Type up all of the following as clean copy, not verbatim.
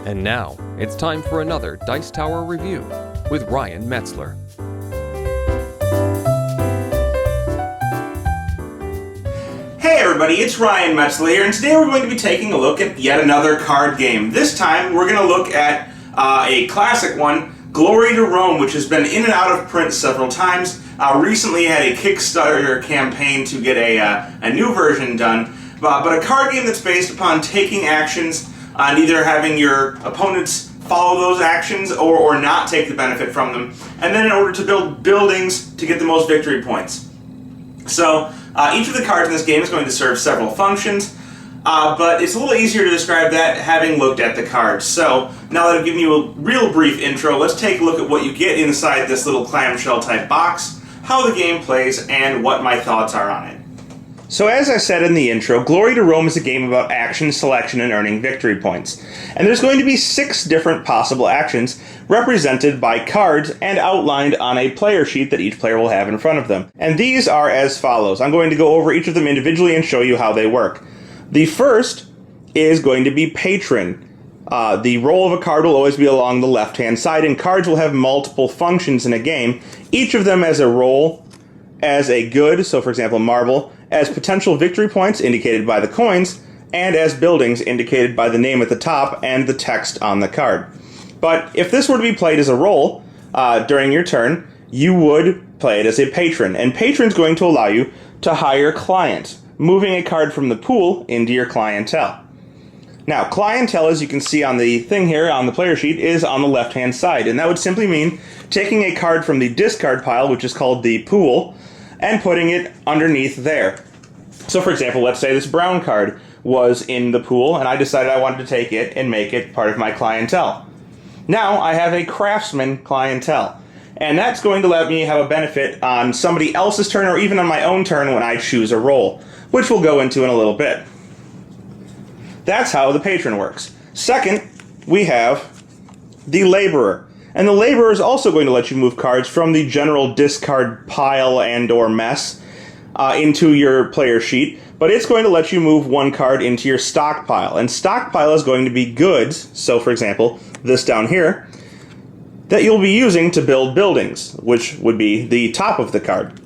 And now, it's time for another Dice Tower review with Ryan Metzler. Hey everybody, it's Ryan Metzler here, and today we're going to be taking a look at yet another card game. This time we're going to look at a classic one, Glory to Rome, which has been in and out of print several times. Recently had a Kickstarter campaign to get a new version done, but a card game that's based upon taking actions and either having your opponents follow those actions or not take the benefit from them, and then in order to build buildings to get the most victory points. So each of the cards in this game is going to serve several functions, but it's a little easier to describe that having looked at the cards. So now that I've given you a real brief intro, let's take a look at what you get inside this little clamshell type box, how the game plays, and what my thoughts are on it. So as I said in the intro, Glory to Rome is a game about action, selection, and earning victory points. And there's going to be 6 different possible actions represented by cards and outlined on a player sheet that each player will have in front of them. And these are as follows. I'm going to go over each of them individually and show you how they work. The first is going to be Patron. The role of a card will always be along the left-hand side, and cards will have multiple functions in a game, each of them as a role, as a good, so for example marble, as potential victory points indicated by the coins, and as buildings indicated by the name at the top and the text on the card. But if this were to be played as a role during your turn, you would play it as a patron, and patron's going to allow you to hire clients, moving a card from the pool into your clientele. Now, clientele, as you can see on the thing here on the player sheet, is on the left-hand side, and that would simply mean taking a card from the discard pile, which is called the pool, and putting it underneath there. So for example, let's say this brown card was in the pool, and I decided I wanted to take it and make it part of my clientele. Now I have a craftsman clientele, and that's going to let me have a benefit on somebody else's turn or even on my own turn when I choose a role, which we'll go into in a little bit. That's how the patron works. Second, we have the laborer. And the laborer is also going to let you move cards from the general discard pile and or mess into your player sheet, but it's going to let you move one card into your stockpile. And stockpile is going to be goods, so for example, this down here, that you'll be using to build buildings, which would be the top of the card.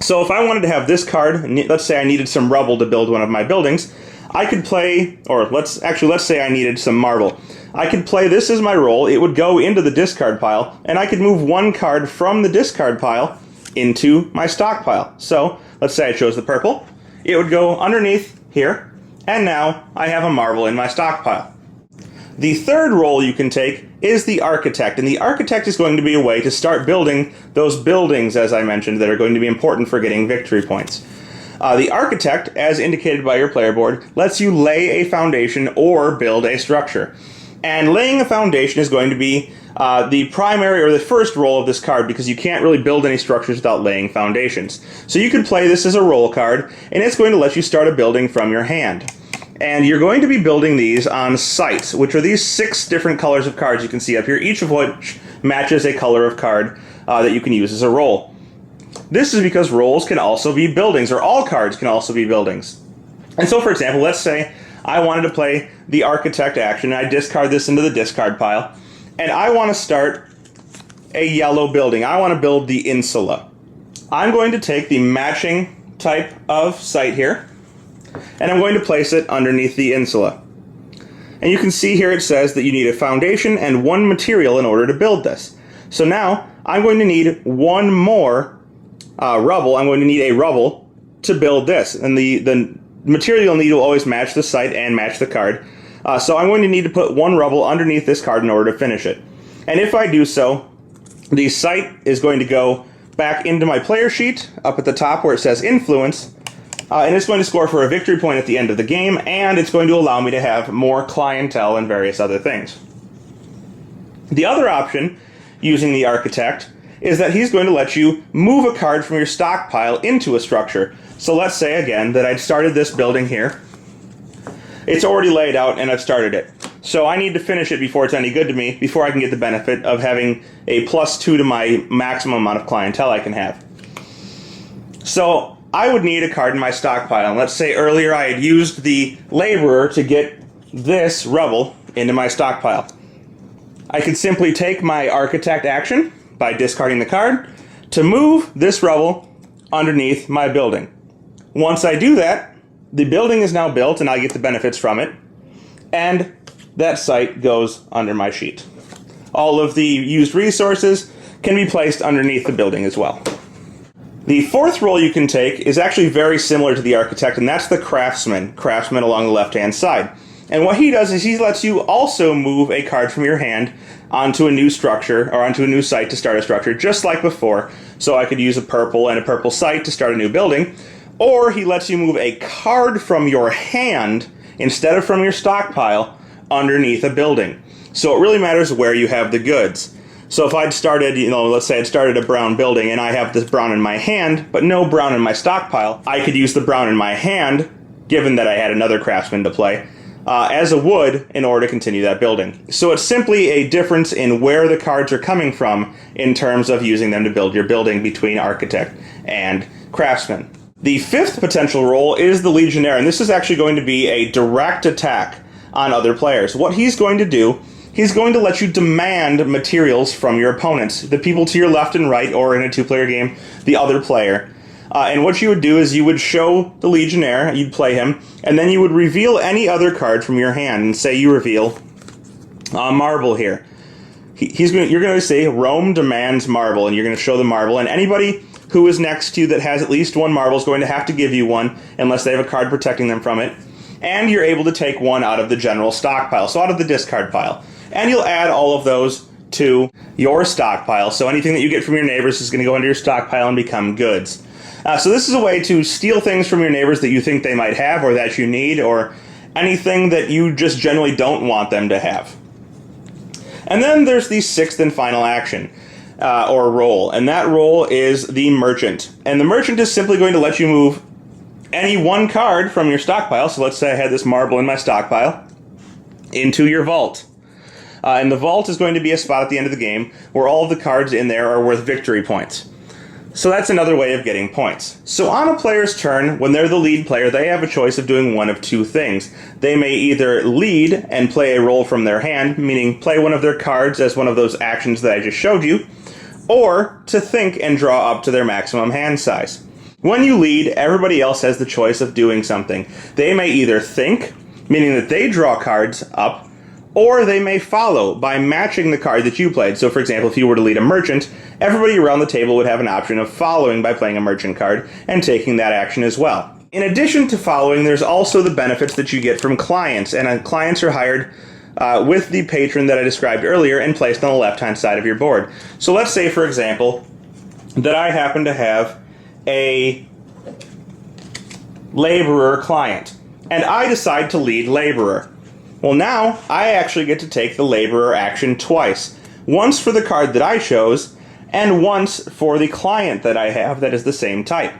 So if I wanted to have this card, let's say I needed some rubble to build one of my buildings, I could play, or let's say I needed some marble. I could play this as my role, it would go into the discard pile, and I could move one card from the discard pile into my stockpile. So, let's say I chose the purple, it would go underneath here, and now I have a marble in my stockpile. The third role you can take is the architect, and the architect is going to be a way to start building those buildings, as I mentioned, that are going to be important for getting victory points. The architect, as indicated by your player board, lets you lay a foundation or build a structure. And laying a foundation is going to be the primary or the first role of this card, because you can't really build any structures without laying foundations. So you could play this as a role card, and it's going to let you start a building from your hand. And you're going to be building these on sites, which are these 6 different colors of cards you can see up here, each of which matches a color of card that you can use as a role. This is because roles can also be buildings, or all cards can also be buildings. And so for example, let's say I wanted to play the architect action, and I discard this into the discard pile, and I want to start a yellow building. I want to build the insula. I'm going to take the matching type of site here, and I'm going to place it underneath the insula. And you can see here it says that you need a foundation and 1 material in order to build this. So now I'm going to need 1 more rubble. I'm going to need a rubble to build this, and the material you'll need will always match the site and match the card. So I'm going to need to put 1 rubble underneath this card in order to finish it. And if I do so, the site is going to go back into my player sheet up at the top where it says influence, and it's going to score for a victory point at the end of the game, and it's going to allow me to have more clientele and various other things. The other option using the architect is that he's going to let you move a card from your stockpile into a structure. So let's say again that I'd started this building here. It's already laid out and I've started it. So I need to finish it before it's any good to me, before I can get the benefit of having a +2 to my maximum amount of clientele I can have. So I would need a card in my stockpile. And let's say earlier I had used the laborer to get this rubble into my stockpile. I could simply take my architect action by discarding the card to move this rubble underneath my building. Once I do that, the building is now built and I get the benefits from it, and that site goes under my sheet. All of the used resources can be placed underneath the building as well. The fourth role you can take is actually very similar to the architect, and that's the craftsman along the left-hand side. And what he does is he lets you also move a card from your hand onto a new structure, or onto a new site to start a structure, just like before. So I could use a purple and a purple site to start a new building, or he lets you move a card from your hand, instead of from your stockpile, underneath a building. So it really matters where you have the goods. So if I'd started, let's say I'd started a brown building and I have this brown in my hand, but no brown in my stockpile, I could use the brown in my hand, given that I had another craftsman to play, as a wood in order to continue that building. So it's simply a difference in where the cards are coming from in terms of using them to build your building between architect and craftsman. The fifth potential role is the legionnaire, and this is actually going to be a direct attack on other players. What he's going to do, he's going to let you demand materials from your opponents, the people to your left and right, or in a two-player game, the other player. And what you would do is you would show the legionnaire, you'd play him, and then you would reveal any other card from your hand, and say you reveal marble here. You're going to say, Rome demands marble, and you're going to show the marble, and anybody who is next to you that has at least one marble is going to have to give you one, unless they have a card protecting them from it. And you're able to take one out of the general stockpile, so out of the discard pile. And you'll add all of those to your stockpile, so anything that you get from your neighbors is going to go into your stockpile and become goods. So this is a way to steal things from your neighbors that you think they might have or that you need, or anything that you just generally don't want them to have. And then there's the sixth and final action, or role, and that role is the merchant. And the merchant is simply going to let you move any one card from your stockpile, so let's say I had this marble in my stockpile, into your vault. And the vault is going to be a spot at the end of the game where all of the cards in there are worth victory points. So that's another way of getting points. So on a player's turn, when they're the lead player, they have a choice of doing one of two things. They may either lead and play a role from their hand, meaning play one of their cards as one of those actions that I just showed you, or to think and draw up to their maximum hand size. When you lead, everybody else has the choice of doing something. They may either think, meaning that they draw cards up, or they may follow by matching the card that you played. So for example, if you were to lead a merchant, everybody around the table would have an option of following by playing a merchant card and taking that action as well. In addition to following, there's also the benefits that you get from clients, and clients are hired with the patron that I described earlier and placed on the left-hand side of your board. So let's say, for example, that I happen to have a laborer client, and I decide to lead laborer. Well, now I actually get to take the laborer action twice. Once for the card that I chose, and once for the client that I have that is the same type.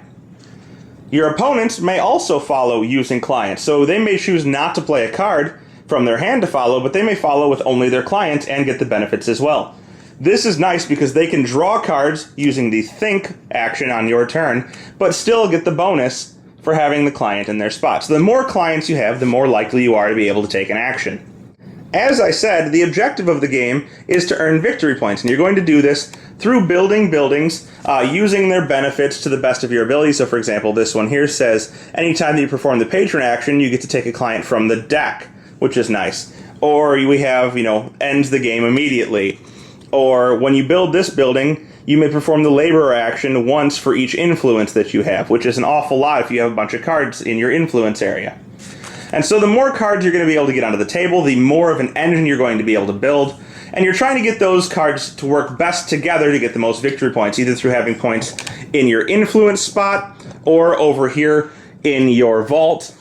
Your opponents may also follow using clients, so they may choose not to play a card from their hand to follow, but they may follow with only their client and get the benefits as well. This is nice because they can draw cards using the think action on your turn, but still get the bonus for having the client in their spot. So the more clients you have, the more likely you are to be able to take an action. As I said, the objective of the game is to earn victory points, and you're going to do this through building buildings, using their benefits to the best of your ability. So for example, this one here says, anytime that you perform the patron action, you get to take a client from the deck, which is nice. Or we have, ends the game immediately. Or when you build this building, you may perform the laborer action once for each influence that you have, which is an awful lot if you have a bunch of cards in your influence area. And so the more cards you're going to be able to get onto the table, the more of an engine you're going to be able to build. And you're trying to get those cards to work best together to get the most victory points, either through having points in your influence spot, or over here in your vault,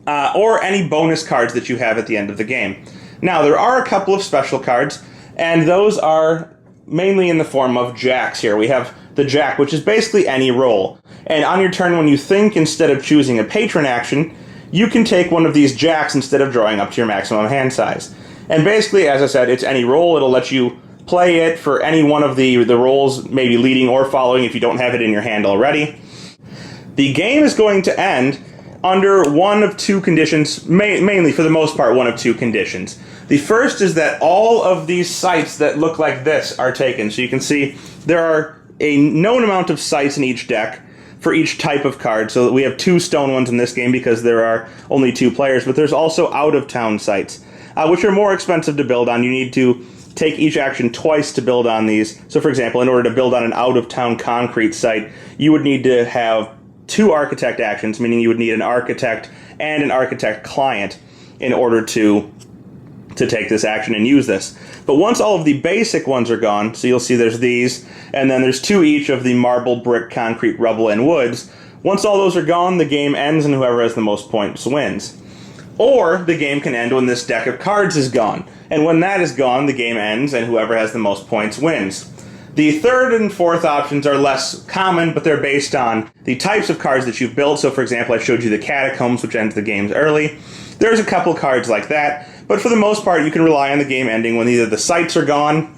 or any bonus cards that you have at the end of the game. Now, there are a couple of special cards, and those are mainly in the form of jacks here. We have the jack, which is basically any roll. And on your turn, when you think, instead of choosing a patron action, you can take one of these jacks instead of drawing up to your maximum hand size. And basically, as I said, it's any roll. It'll let you play it for any one of the rolls, maybe leading or following if you don't have it in your hand already. The game is going to end under one of two conditions, mainly for the most part one of two conditions. The first is that all of these sites that look like this are taken. So you can see there are a known amount of sites in each deck for each type of card. So we have 2 stone ones in this game because there are only 2 players, but there's also out-of-town sites, which are more expensive to build on. You need to take each action twice to build on these. So for example, in order to build on an out-of-town concrete site, you would need to have 2 architect actions, meaning you would need an architect and an architect client in order to take this action and use this. But once all of the basic ones are gone, so you'll see there's these, and then there's 2 each of the marble, brick, concrete, rubble, and woods. Once all those are gone, the game ends and whoever has the most points wins. Or the game can end when this deck of cards is gone. And when that is gone, the game ends and whoever has the most points wins. The third and fourth options are less common, but they're based on the types of cards that you've built. So for example, I showed you the Catacombs, which ends the games early. There's a couple cards like that, but for the most part, you can rely on the game ending when either the sites are gone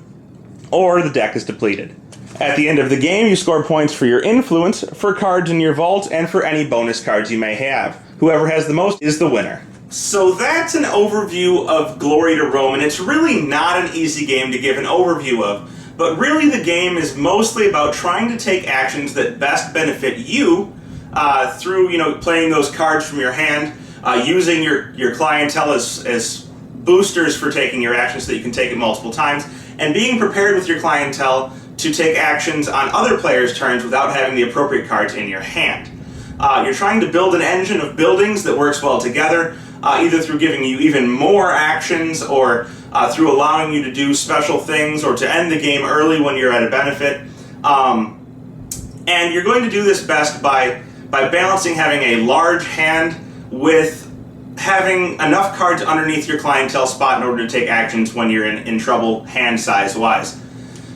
or the deck is depleted. At the end of the game, you score points for your influence, for cards in your vault, and for any bonus cards you may have. Whoever has the most is the winner. So that's an overview of Glory to Rome, and it's really not an easy game to give an overview of. But really the game is mostly about trying to take actions that best benefit you through playing those cards from your hand, using your clientele as boosters for taking your actions so that you can take it multiple times, and being prepared with your clientele to take actions on other players' turns without having the appropriate cards in your hand. You're trying to build an engine of buildings that works well together, either through giving you even more actions or through allowing you to do special things or to end the game early when you're at a benefit. And you're going to do this best by balancing having a large hand with having enough cards underneath your clientele spot in order to take actions when you're in trouble hand size wise.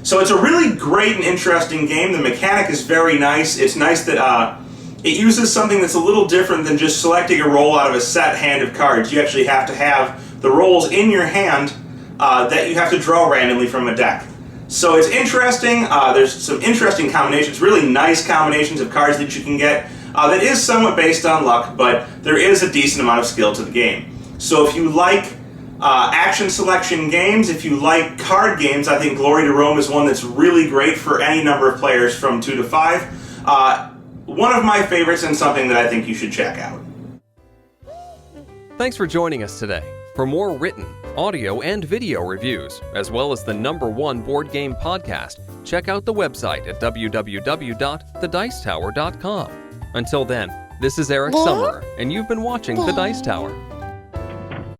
So it's a really great and interesting game. The mechanic is very nice. It's nice that it uses something that's a little different than just selecting a roll out of a set hand of cards. You actually have to have the rolls in your hand that you have to draw randomly from a deck. So it's interesting. There's some interesting combinations, really nice combinations of cards that you can get. That is somewhat based on luck, but there is a decent amount of skill to the game. So if you like action selection games, if you like card games, I think Glory to Rome is one that's really great for any number of players from 2 to 5. One of my favorites and something that I think you should check out. Thanks for joining us today. For more written, audio, and video reviews, as well as the #1 board game podcast, check out the website at www.thedicetower.com. Until then, this is Eric Summerer, and you've been watching The Dice Tower.